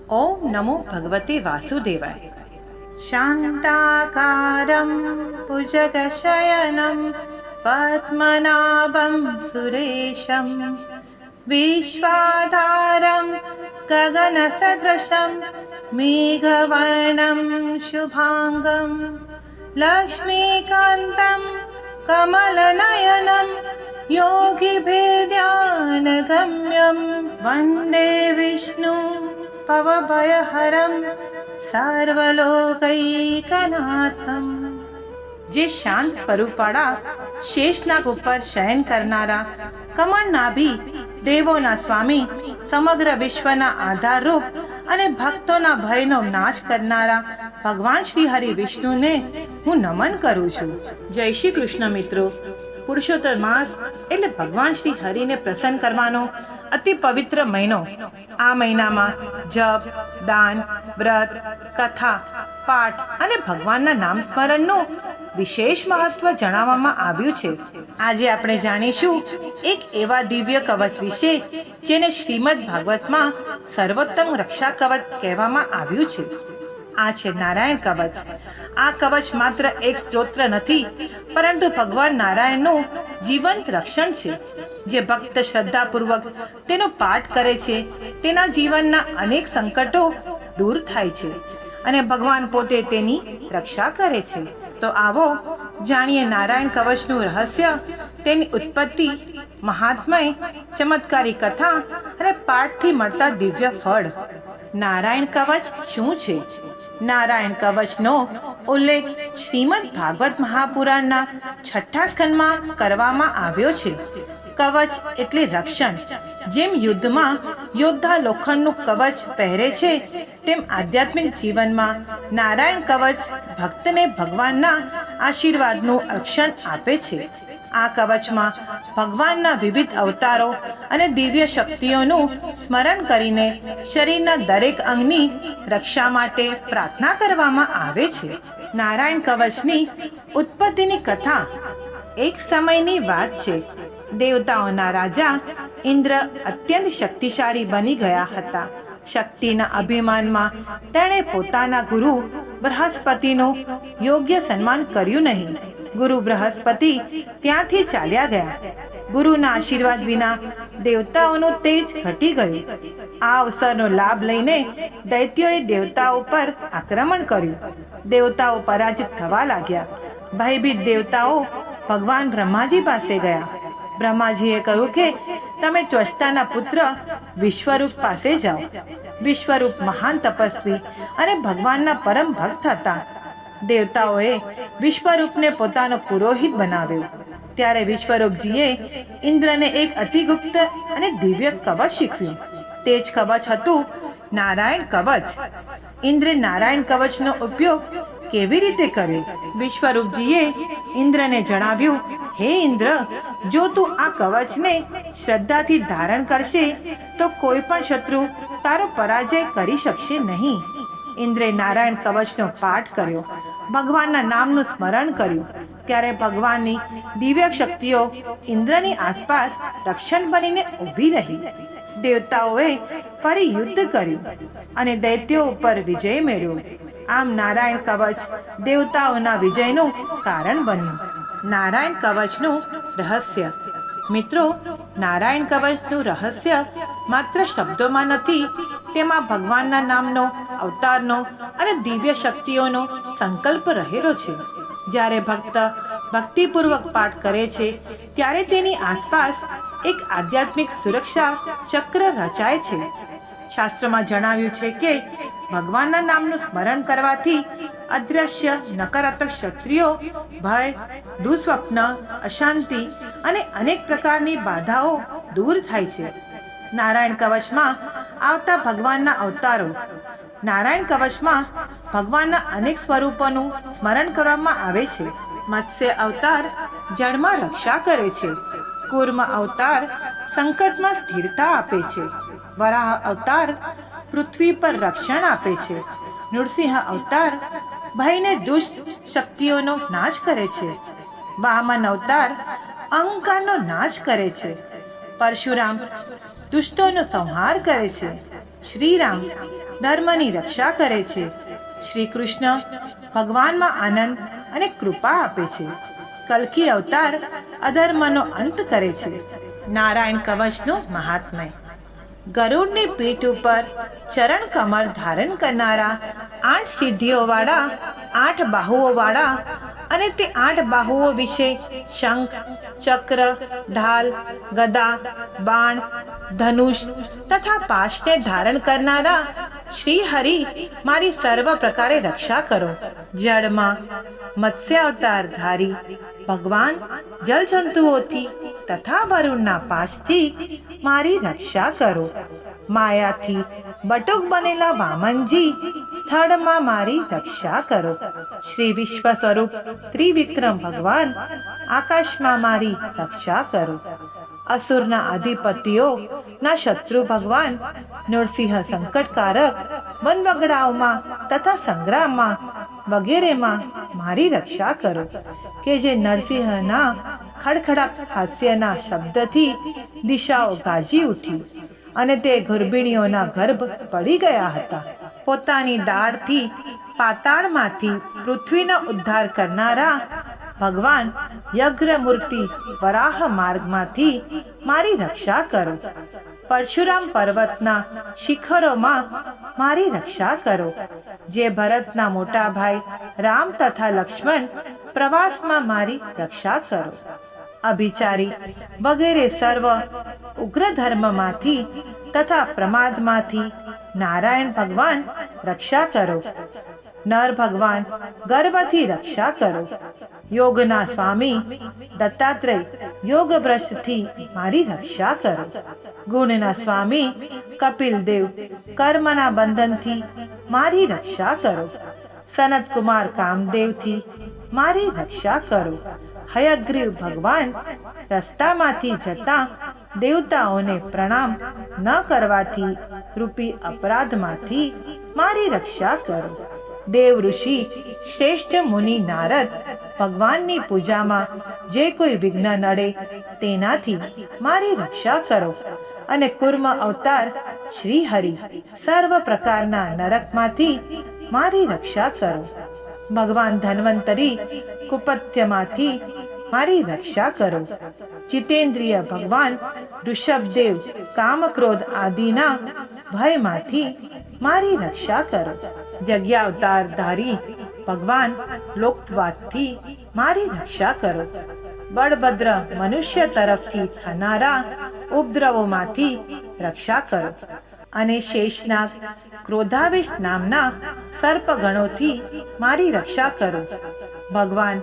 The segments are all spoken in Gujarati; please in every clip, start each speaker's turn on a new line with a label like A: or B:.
A: ઓમ નમો ભગવતે વાસુદેવાય. શાંતાકારમ ભુજગશયનમ પદ્મનાભમ સુરેશમ વિશ્વાધારમ ગગનસદૃશમ મેઘવર્ણમ શુભાંગમ લક્ષ્મીકાંતમ કમલનયનમ યોગીભીર્ધ્યાનગમ્યમ વંદે વિષ્ણુ ભવભયહરમ સર્વલોકૈકનાથમ. જે શાંત સ્વરૂપવાળા શેષનાગ ઉપર શયન કરનારા કમળનાભી દેવોના સ્વામી, સમગ્ર વિશ્વના આધારરૂપ અને ભક્તોના ભયનો નાશ કરનારા ભગવાન શ્રી હરિ વિષ્ણુને હું નમન કરું છું. જય શ્રી કૃષ્ણ મિત્રો. પુરુષોત્તમ માસ એટલે ભગવાન શ્રી હરિને પ્રસન્ન કરવાનો અતિ પવિત્ર મહિનો. આ મહિનામાં જપ, દાન, વ્રત, કથા, પાઠ અને ભગવાનના નામ સ્મરણનું વિશેષ મહત્વ જણાવવામાં આવ્યું છે. આજે આપણે જાણીશું એક એવા દિવ્ય કવચ વિશે જેને શ્રીમદ ભાગવતમાં સર્વોત્તમ રક્ષા કવચ કહેવામાં આવ્યું છે. આ છે નારાયણ કવચ. આ કવચ માત્ર એક સ્તોત્ર નથી, પરંતુ ભગવાન નારાયણનું જીવંત રક્ષણ છે. જે ભક્ત શ્રદ્ધાપૂર્વક તેનો પાઠ કરે છે તેના જીવનના અનેક સંકટો દૂર થાય છે અને ભગવાન પોતે તેની રક્ષા કરે છે. તો આવો જાણીએ નારાયણ કવચનું રહસ્ય, તેની ઉત્પત્તિ, મહાત્મય, ચમત્કારી કથા અને પાઠથી મળતા દિવ્ય ફળ. નારાયણ કવચ શું છે? નારાયણ કવચનો ઉલ્લેખ શ્રીમદ ભાગવત મહાપુરાણના 6 સ્કંદમાં કરવામાં આવ્યો છે. કવચ એટલે રક્ષણ. જેમ યુદ્ધમાં યોદ્ધા લોખંડનું કવચ પહેરે છે, તેમ આધ્યાત્મિક જીવનમાં નારાયણ કવચ ભક્તને ભગવાનના આશીર્વાદનું રક્ષણ આપે છે. આ કવચમાં ભગવાનના વિવિધ અવતારો અને દિવ્ય શક્તિઓનું સ્મરણ કરીને શરીરના દરેક અંગની રક્ષા માટે પ્રાર્થના કરવામાં આવે છે. નારાયણ કવચની ઉત્પત્તિની કથા એક સમયની વાત છે. દેવતાઓના રાજા ઇન્દ્ર અત્યંત શક્તિશાળી બની ગયા હતા. શક્તિના અભિમાનમાં તેણે પોતાના ગુરુ બૃહસ્પતિનું યોગ્ય સન્માન કર્યું નહીં. ગુરુ બૃહસ્પતિ ત્યાંથી ચાલ્યા ગયા. ગુરુના આશીર્વાદ વિના દેવતાઓનું તેજ ઘટી ગયું. આ અવસરનો લાભ લઈને દૈત્યોએ દેવતાઓ પર આક્રમણ કર્યું. દેવતાઓ પરાજિત થવા લાગ્યા. ભયભીત દેવતાઓ ભગવાન બ્રહ્માજી પાસે ગયા. બ્રહ્માજીએ કહ્યું કે તમે ત્વષ્ટાના પુત્ર વિશ્વરૂપ પાસે જાઓ. વિશ્વરૂપ મહાન તપસ્વી અને ભગવાનના પરમ ભક્ત હતા. દેવતાઓએ વિશ્વરૂપને પોતાનો પુરોહિત બનાવ્યો. ત્યારે વિશ્વરૂપજીએ ઇન્દ્રને એક અતિગુપ્ત અને દિવ્ય કવચ શીખવ્યું. તે જ કવચ હતું નારાયણ કવચ. ઇન્દ્રે નારાયણ કવચનો ઉપયોગ કેવી રીતે કર્યો? વિશ્વરૂપજીએ ઇન્દ્રને જણાવ્યું, હે ઇન્દ્ર, જો તું આ કવચને શ્રદ્ધાથી ધારણ કરશે તો કોઈ પણ શત્રુ તારો પરાજય કરી શકશે નહીં. ઇન્દ્રે નારાયણ કવચનો પાઠ કર્યો, ભગવાનના નામનું સ્મરણ કર્યું. ત્યારે ભગવાનની દિવ્ય શક્તિઓ ઇન્દ્રની આસપાસ રક્ષણ બનીને ઊભી રહી. દેવતાઓએ ફરી યુદ્ધ કર્યું અને દૈત્યો ઉપર વિજય મેળવ્યો. આમ નારાયણ કવચ દેવતાઓના વિજયનું કારણ બન્યું. નારાયણ કવચનું રહસ્ય. મિત્રો, નારાયણ કવચનું રહસ્ય માત્ર શબ્દોમાં નથી, તેમાં ભગવાનના નામનો, અવતારનો અને દિવ્ય શક્તિઓનો સંકલ્પ રહેલો છે. જ્યારે ભક્ત ભક્તિપૂર્વક પાઠ કરે છે ત્યારે તેની આસપાસ એક આધ્યાત્મિક સુરક્ષા ચક્ર રચાય છે. શાસ્ત્રમાં જણાવ્યું છે કે ભગવાનના નામનું સ્મરણ કરવાથી અદ્રશ્ય નકારાત્મક શક્તિઓ, ભય, દુઃસ્વપ્ન, અશાંતિ અને અનેક પ્રકારની બાધાઓ દૂર થાય છે. નારાયણ કવચમાં આવતા ભગવાનના અવતારો. નારાયણ કવચમાં ભગવાનના અનેક સ્વરૂપોનું સ્મરણ કરવામાં આવે છે. મત્સ્ય અવતાર જળમાં રક્ષા કરે છે. કૂર્મ અવતાર સંકટમાં સ્થિરતા આપે છે. વરાહ અવતાર પૃથ્વી પર રક્ષણ આપે છે. નૃસિંહ અવતાર ભયને દુષ્ટ શક્તિઓનો નાશ કરે છે. વામન અવતાર અહંકારનો નાશ કરે છે. પરશુરામ દુષ્ટોનો સંહાર કરે છે. શ્રીરામ ધર્મની રક્ષા કરે છે. શ્રી કૃષ્ણ ભગવાનમાં આનંદ અને કૃપા આપે છે. કલ્કી અવતાર અધર્મનો અંત કરે છે. નારાયણ કવચનું મહાત્મય. ગરુડની પીઠ ઉપર ચરણ કમર ધારણ કરનારા, 8 સિદ્ધિઓવાળા, 8 બાહુઓવાળા અને તે 8 બાહુઓ વિશે શંખ, ચક્ર, ઢાલ, ગદા, બાણ, ધનુષ તથા પાશને ધારણ કરનારા શ્રી હરિ મારી સર્વ પ્રકારે રક્ષા કરો. જળમાં મત્સ્ય અવતાર ધારી ભગવાન જલજંતુઓથી તથા વરુણના પાશથી મારી રક્ષા કરો. માયાથી બટુક બનેલા વામનજી સ્થળમાં મારી રક્ષા કરો. શ્રી વિશ્વ સ્વરૂપ ત્રિવિક્રમ ભગવાન આકાશમાં મારી રક્ષા કરો. અસુરના અધિપતિઓ ના શત્રુ ભગવાન નૃસિંહ સંકટકારક વનવગડાઓમાં તથા સંગ્રામમાં વગેરેમાં મારી રક્ષા કરો. કે જે નરસિંહના ખડખડાટ હાસ્યના શબ્દથી દિશાઓ ગાજી ઉઠી અને તે ગર્ભિણીઓના ગર્ભ પડી ગયા હતા. પોતાની દાળથી પાતાળમાંથી પૃથ્વીનો ઉદ્ધાર કરનારા ભગવાન યજ્ઞમૂર્તિ વરાહ માર્ગમાંથી મારી રક્ષા કરો. પરશુરામ પર્વતના શિખરોમાં મારી રક્ષા કરો. જે ભરતના મોટા ભાઈ રામ તથા લક્ષ્મણ પ્રવાસમાં મારી રક્ષા કરો. અભિચારી વગેરે સર્વ ઉગ્ર ધર્મમાંથી તથા પ્રમાદમાંથી નારાયણ ભગવાન રક્ષા કરો. નર ભગવાન ગર્વથી રક્ષા કરો. યોગના સ્વામી દત્તાત્રેય યોગ ભ્રષ્ટથી મારી રક્ષા કરો. ગુણના સ્વામી કપિલદેવ કર્મના બંધનથી મારી રક્ષા કરો. સનત કુમાર કામદેવથી મારી રક્ષા કરો. હયગ્રીવ ભગવાન રસ્તામાંથી જતા દેવતાઓને પ્રણામ ન કરવાથી રૂપી અપરાધમાંથી મારી રક્ષા કરો. દેવ ઋષિ શ્રેષ્ઠ મુનિ નારદ ભગવાનની પૂજામાં જે કોઈ વિઘ્ન નડે તેનાથી મારી રક્ષા કરો. અને કુર્મ અવતાર શ્રી હરિ સર્વ પ્રકારના નરકમાંથી મારી રક્ષા કરો. ભગવાન ધન્વંતરી કુપત્યમાંથી મારી રક્ષા કરો. જીતેન્દ્રિય ભગવાન ઋષભદેવ કામક્રોધ આદિના ભયમાંથી મારી રક્ષા કરો. જગ્યાવતાર ધારી ભગવાન લોકવાદથી મારી રક્ષા કરો. બળભદ્ર મનુષ્ય તરફથી થનારા ઉપદ્રવોમાંથી રક્ષા કરો. અને શેષનાગ ક્રોધાવેશ નામના સર્પગણોથી મારી રક્ષા કરો. ભગવાન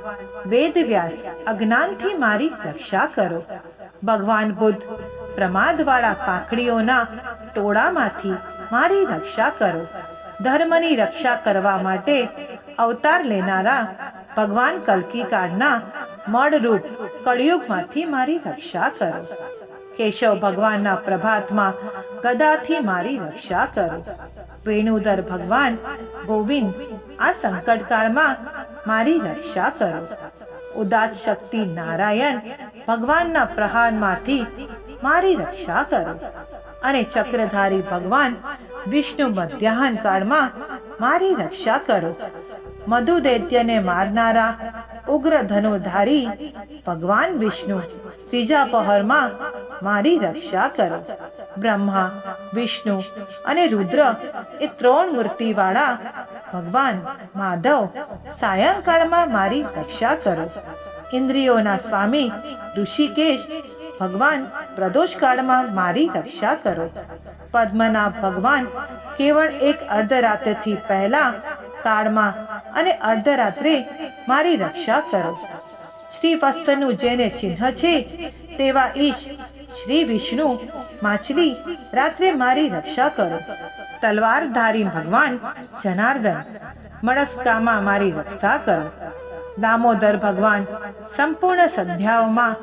A: વેદવ્યાસ અજ્ઞાનથી મારી રક્ષા કરો. ભગવાન બુદ્ધ પ્રમાદવાળા પાકડીઓના ટોળામાંથી મારી રક્ષા કરો. ધર્મની રક્ષા કરવા માટે અવતાર લેનારા ભગવાન કલ્કી કાળના મળરૂપ કળિયુગમાંથી મારી રક્ષા કરો. કેશવ ભગવાનના પ્રભાતમાં ગદાથી મારી રક્ષા કરો. વેણુધર ભગવાન ગોવિંદ આ સંકટકાળમાં મારી રક્ષા કરો. ઉદાત શક્તિ નારાયણ ભગવાનના પ્રહારમાંથી મારી રક્ષા કરો. અને ચક્રધારી ભગવાન વિષ્ણુ મધ્યાહન કાળમાં મારી રક્ષા કરો. મધુ દૈત્યને મારનારા ઉગ્ર ધનુર્ધારી ભગવાન વિષ્ણુ ત્રીજા પહરમાં મારી રક્ષા કરો. બ્રહ્મા વિષ્ણુ અને રુદ્ર એ 3 મૂર્તિવાળા ભગવાન માધવ સાયંકાળમાં મારી રક્ષા કરો. ઇન્દ્રિયોના સ્વામી ઋષિકેશ ભગવાન પ્રદોષ કાળમાં મારી રક્ષા કરો. પદ્મનાભ ભગવાન કેવળ એક અર્ધરાત્રથી પહેલા કાળમાં અને અર્ધરાત્રે મારી રક્ષા કરો. શ્રી વસ્ત્રનું જેને ચિહ્ન છે તેવા ઈશ શ્રી વિષ્ણુ માછલી રાત્રે મારી રક્ષા કરો. તલવારધારી ભગવાન જનાર્દન મળસ્કામાં મારી રક્ષા કરો. દામોદર ભગવાન સંપૂર્ણ સંધ્યાઓમાં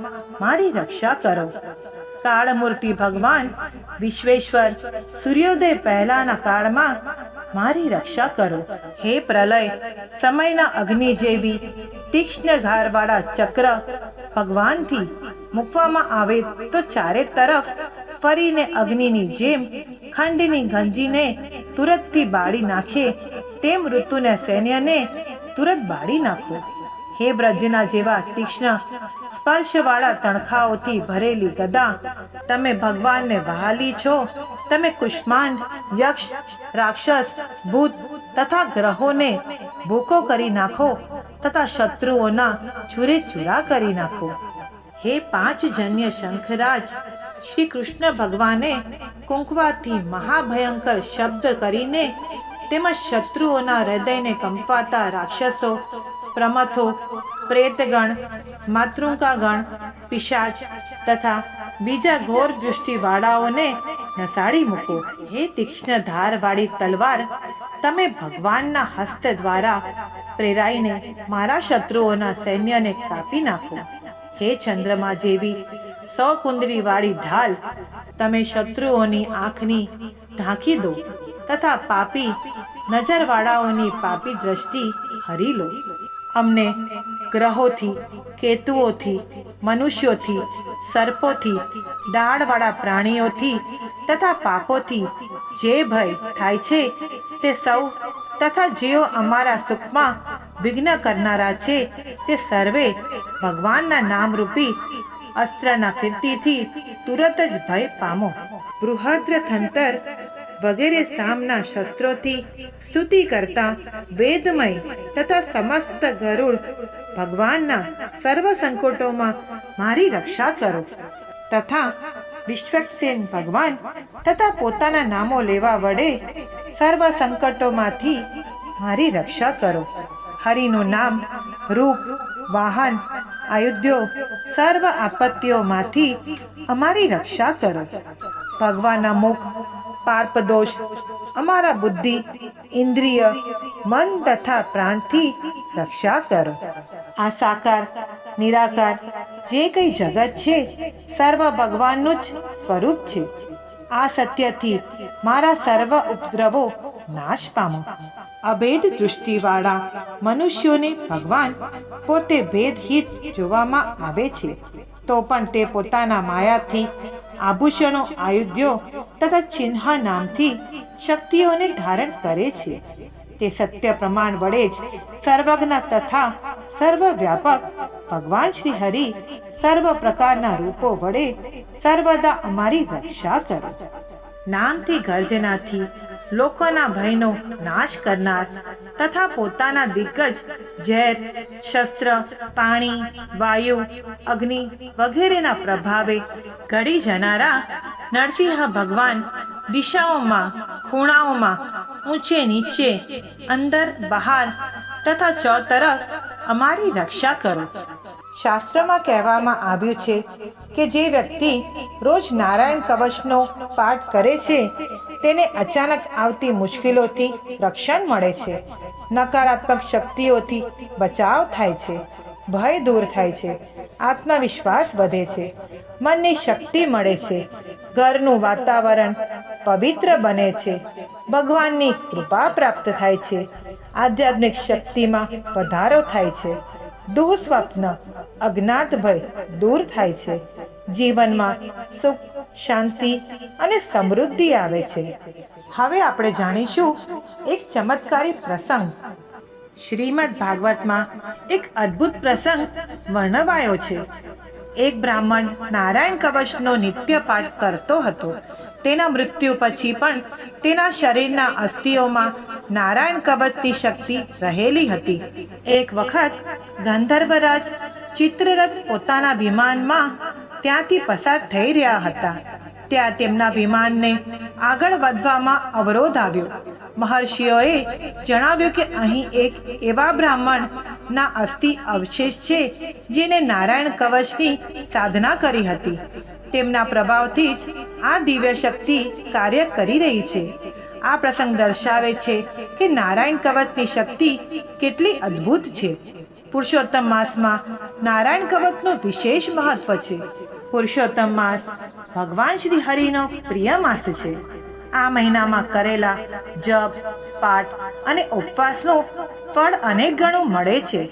A: મારી રક્ષા કરો. કાળમૂર્તિ ભગવાન વિશ્વેશ્વર સૂર્યોદય પહેલાના કાળમાં મારી રક્ષા કરો. હે પ્રલય સમયના અગ્નિ જેવી તીક્ષ્ણ ધારવાળા ચક્ર ભગવાનથી મૂકવામાં આવે તો ચારે તરફ ફરીને અગ્નિની જેમ ખંડની ગંજીને તુરતથી બાળી નાખે તેમ ઋતુને સૈન્યને તુરત બાળી નાખો. હે બ્રજના જેવા તીક્ષ્ણ સ્પર્શવાળા તણખાઓથી ભરેલી ગદા, તમે ભગવાનને વહાલી છો. તમે કુષ્માંડ, યક્ષ, રાક્ષસ, ભૂત તથા ગ્રહોને ભૂકો કરી નાખો તથા શત્રુઓના ચૂરે ચૂરા કરી નાખો. હે પાંચજન્ય શંખરાજ, શ્રી કૃષ્ણ ભગવાને કુંકવાથી મહાભયંકર શબ્દ કરીને તેમજ શત્રુઓના હૃદયને કંપાતા રાક્ષસો, પ્રમથો, પ્રેતગણ, માતૃકાગણ, પિશાચ તથા બીજા ઘોર દૃષ્ટિવાળાઓને નસાડી મૂકો. હે તીક્ષ્ણ ધારવાળી તલવાર, તમે ભગવાનના હસ્ત દ્વારા પ્રેરાઈને મારા શત્રુઓના સૈન્યને કાપી નાખો. હે ચંદ્રમા જેવી 100 કુંડળીવાળી ઢાલ, તમે શત્રુઓની આંખની ઢાંકી દો તથા પાપી નજરવાળાઓની પાપી દ્રષ્ટિ હરી લો. અમને ગ્રહોથી, કેતુઓથી, મનુષ્યોથી, સર્પોથી, દાળવાળા પ્રાણીઓથી તથા પાપોથી જે ભય થાય છે તે સૌ તથા જેઓ અમારા સુખમાં વિઘ્ન કરનારા છે તે સર્વે ભગવાનના નામરૂપી અસ્ત્રના કીર્તિથી તુરત જ ભય પામો. બૃહદ્ર થંતર વગેરે સામના શસ્ત્રોથી સ્તુતિ કરતા વેદમય તથા સમસ્ત ગરુડ ભગવાનના સર્વ સંકટોમાં મારી રક્ષા કરો તથા વિશ્વક્સેન ભગવાન તથા પોતાના નામો લેવા વડે સર્વ સંકટોમાંથી મારી રક્ષા કરો. હરિનું નામ, રૂપ, વાહન, આયુધ્યો સર્વ આપત્તિઓમાંથી અમારી રક્ષા કરો. ભગવાનના મુખ, પાર્પદોષ અમારા બુદ્ધિ, ઇન્દ્રિય, મન તથા પ્રાણથી રક્ષા કરો. આ સાકાર નિરાકાર જે કંઈ જગત છે સર્વ ભગવાનનું જ સ્વરૂપ છે. આ સત્યથી મારા સર્વ ઉપદ્રવો નાશ પામો. અભેદ દૃષ્ટિવાળા મનુષ્યોને ભગવાન પોતે ભેદહિત જોવામાં આવે છે, તો પણ તે પોતાના માયાથી આભૂષણો, આયુધ્યો તથા ચિહ્ન નામથી શક્તિઓને ધારણ કરે છે. તે સત્ય પ્રમાણ વડે જ સર્વજ્ઞ તથા સર્વવ્યાપક ભગવાન શ્રી હરિ સર્વ પ્રકારના રૂપો વડે સર્વદા અમારી રક્ષા કરો. નામથી ગર્જનાથી લોકોના ભયનો નાશ કરનાર તથા પોતાના દિગ્ગજ ઝેર, શસ્ત્ર, પાણી, વાયુ, અગ્નિ વગેરેના પ્રભાવે ઘડી જનારા નરસિંહ ભગવાન દિશાઓમાં, ખૂણાઓમાં, ઊંચે નીચે, અંદર બહાર તથા ચોતરફ અમારી રક્ષા કરો. શાસ્ત્રમાં કહેવામાં આવ્યું છે કે જે વ્યક્તિ રોજ નારાયણ કવચનો પાઠ કરે છે તેને અચાનક આવતી મુશ્કેલીઓથી રક્ષણ મળે છે, નકારાત્મક શક્તિઓથી બચાવ થાય છે, ભય દૂર થાય છે, આત્મવિશ્વાસ વધે છે, મનની શક્તિ મળે છે, ઘરનું વાતાવરણ પવિત્ર બને છે, ભગવાનની કૃપા પ્રાપ્ત થાય છે, આધ્યાત્મિક શક્તિમાં વધારો થાય છે, દુઃસ્વપ્ન, અજ્ઞાત ભય દૂર થાય છે, જીવનમાં સુખ, શાંતિ અને સમૃદ્ધિ આવે છે. હવે આપણે જાણીશું એક ચમત્કારી પ્રસંગ. શ્રીમદ ભાગવતમાં એક અદ્ભુત પ્રસંગ વર્ણવાયો છે. એક બ્રાહ્મણ નારાયણ કવચનો નિત્ય પાઠ કરતો હતો. તેના મૃત્યુ પછી પણ તેના શરીરના અસ્થિઓમાં નારાયણ કવચની શક્તિ રહેલી હતી. એક વખત ગંધર્વરાજ ચિત્રરથ પોતાના વિમાનમાં ત્યાંથી પસાર થઈ રહ્યા હતા. ત્યાં તેમના વિમાનને આગળ વધવામાં અવરોધ આવ્યો. મહર્ષિઓએ જણાવ્યું કે અહીં એક એવા બ્રાહ્મણના અસ્થિ અવશેષ છે જેને નારાયણ કવચની સાધના કરી હતી. તેમના પ્રભાવથી જ આ દિવ્ય શક્તિ કાર્ય કરી રહી છે. આ પ્રસંગ દર્શાવે છે કે નારાયણ કવચની શક્તિ કેટલી અદ્ભુત છે. પુરુષોત્તમ માસમાં નારાયણ કવચનું વિશેષ મહત્વ છે. પુરુષોત્તમ માસ ભગવાન શ્રી હરિનો પ્રિય માસ છે. આ મહિનામાં કરેલા જપ, પાઠ અને ઉપવાસનું ફળ અનેક ગણું મળે છે.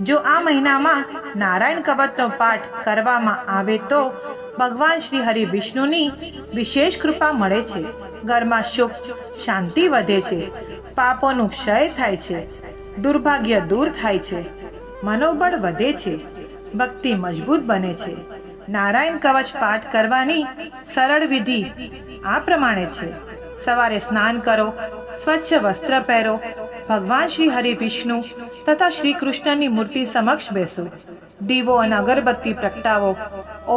A: જો આ મહિનામાં નારાયણ કવચનો પાઠ કરવામાં આવે તો ભગવાન શ્રી હરિ વિષ્ણુની વિશેષ કૃપા મળે છે. ઘરમાં સુખ શાંતિ વધે છે, પાપોનું ક્ષય થાય છે, દુર્ભાગ્ય દૂર થાય છે, મનોબળ વધે છે, ભક્તિ મજબૂત બને છે. નારાયણ કવચ પાઠ કરવાની સરળ વિધિ આ પ્રમાણે છે. સવારે સ્નાન કરો, સ્વચ્છ વસ્ત્ર પહેરો, ભગવાન શ્રી હરિ વિષ્ણુ તથા શ્રી કૃષ્ણની મૂર્તિ સમક્ષ બેસો, દીવો અને અગરબત્તી પ્રગટાવો,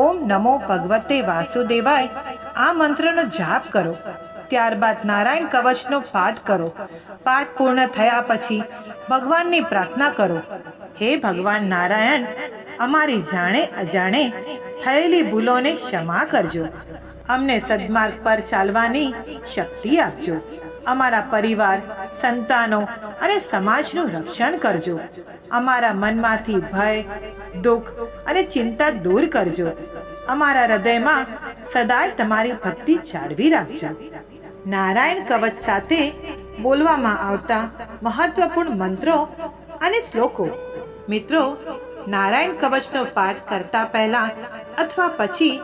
A: ઓમ નમો ભગવતે વાસુદેવાય આ મંત્રનો જાપ કરો. ત્યારબાદ નારાયણ કવચનો પાઠ કરો. પાઠ પૂર્ણ થયા પછી ભગવાનની પ્રાર્થના કરો, હે ભગવાન નારાયણ, અમારી જાણે અજાણે થયેલી ભૂલોને ક્ષમા કરજો. અમને સદમાર્ગ પર ચાલવાની શક્તિ આપજો. અમારા પરિવાર, સંતાનો અને સમાજનું રક્ષણ કરજો. અમારા મનમાંથી ભય, દુઃખ અને ચિંતા દૂર કરજો. અમારા હૃદયમાં સદાય તમારી ભક્તિ જાળવી રાખજો. નારાયણ કવચ સાથે બોલવામાં આવતા મહત્વપૂર્ણ મંત્રો અને શ્લોકો. મિત્રો, નારાયણ કવચનો પાઠ કરતા પહેલા અથવા પછી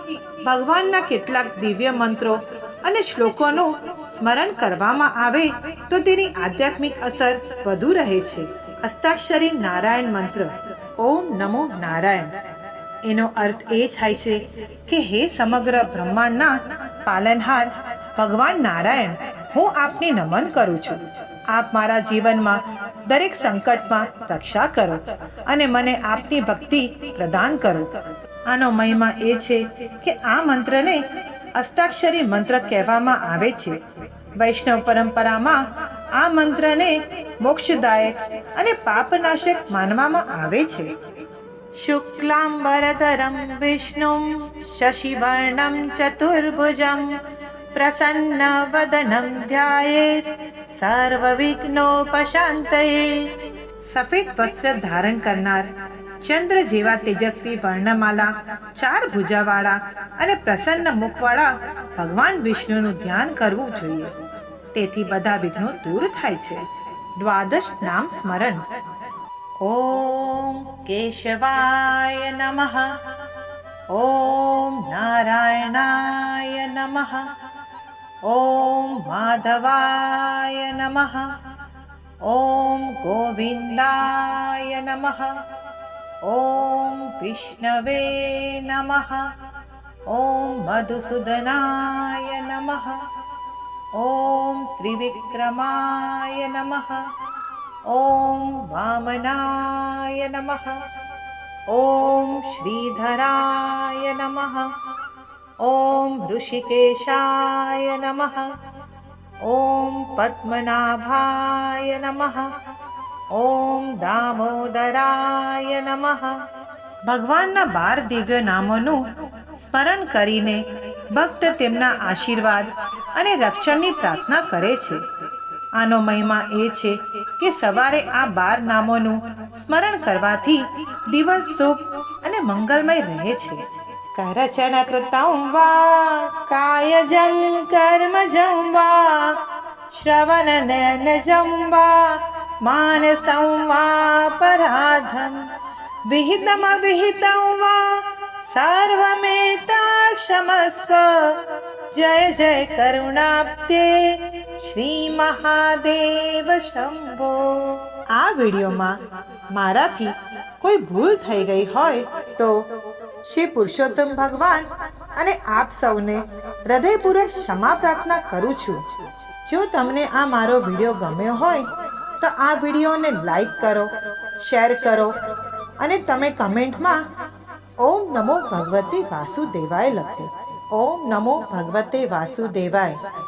A: ભગવાનના કેટલાક દિવ્ય મંત્રો અને શ્લોકોનું સ્મરણ કરવામાં આવે તો તેની આધ્યાત્મિક અસર વધુ રહે છે. અષ્ટાક્ષરી નારાયણ મંત્ર ઓમ નમો નારાયણ. એનો અર્થ એ થાય છે કે હે સમગ્ર બ્રહ્માંડના પાલનહાર ભગવાન નારાયણ, હું આપને નમન કરું છું. આપ મારા જીવનમાં દરેક સંકટમાં રક્ષા કરો અને મને આપની ભક્તિ પ્રદાન કરો. આનો મહિમા એ છે કે આ મંત્રને અષ્ટાક્ષરી મંત્ર કહેવામાં આવે છે. વૈષ્ણવ પરંપરામાં આ મંત્રને મોક્ષદાયક અને પાપનાશક માનવામાં આવે છે. શુક્લાંબરધરમ વિષ્ણુમ શશિવર્ણમ ચતુર્ભુજમ પ્રસન્નવદનમ ધ્યાયેત સર્વવિઘ્નોપશાંતયે. સફેદ વસ્ત્ર ધારણ કરનાર, ચંદ્ર જેવા તેજસ્વી વર્ણમાલા, 4 ભુજાવાળા અને પ્રસન્ન મુખવાળા ભગવાન વિષ્ણુનું ધ્યાન કરવું જોઈએ. તેથી બધા વિઘ્નો દૂર થાય છે. દ્વાદશ નામ સ્મરણ. ઓમ કેશવાય નમઃ, ઓમ નારાયણાય નમઃ, ઓમ માધવાય નમઃ, ઓમ ગોવિંદાય નમઃ, ઓમ વિષ્ણવે નમઃ, ઓમ મધુસૂદનાય નમઃ, ઓમ ત્રિવિક્રમાય નમઃ, ઓમ વામનાય નમઃ, ઓમ શ્રીધરાય નમઃ, ઓમ ઋષિકેશાય નમઃ, ઓમ પદ્મનાભાય નમઃ, ઓમ દામોદરાય નમઃ. ભગવાનના 12 દિવ્ય નામોનું સ્મરણ કરીને ભક્ત તેમના આશીર્વાદ અને રક્ષણની પ્રાર્થના કરે છે. આનો મહિમા એ છે કે સવારે આ 12 નામોનું સ્મરણ કરવાથી દિવસ શુભ અને મંગલમય રહે છે. કરચન કૃતં વા કાયજં કર્મજં વા શ્રવણનયનજં વા માનસં વા પરાધમ વિહિતમ અવિહિતં વા સર્વમેતા ક્ષમસ્વ. જય જય કરુણાબ્દે શ્રી મહાદેવ શંભો. આ વિડીયોમાં મારાથી કોઈ ભૂલ થઈ ગઈ હોય તો શ્રી પુરુષોત્તમ ભગવાન અને આપ સૌને હૃદયપૂર્વક ક્ષમા પ્રાર્થના કરું છું. જો તમને આ મારો વિડીયો ગમ્યો હોય તો આ વિડીયોને લાઈક કરો, શેર કરો અને તમે કમેન્ટમાં ઓમ નમો ભગવતે વાસુદેવાય લખો. ઓમ નમો ભગવતે વાસુદેવાય.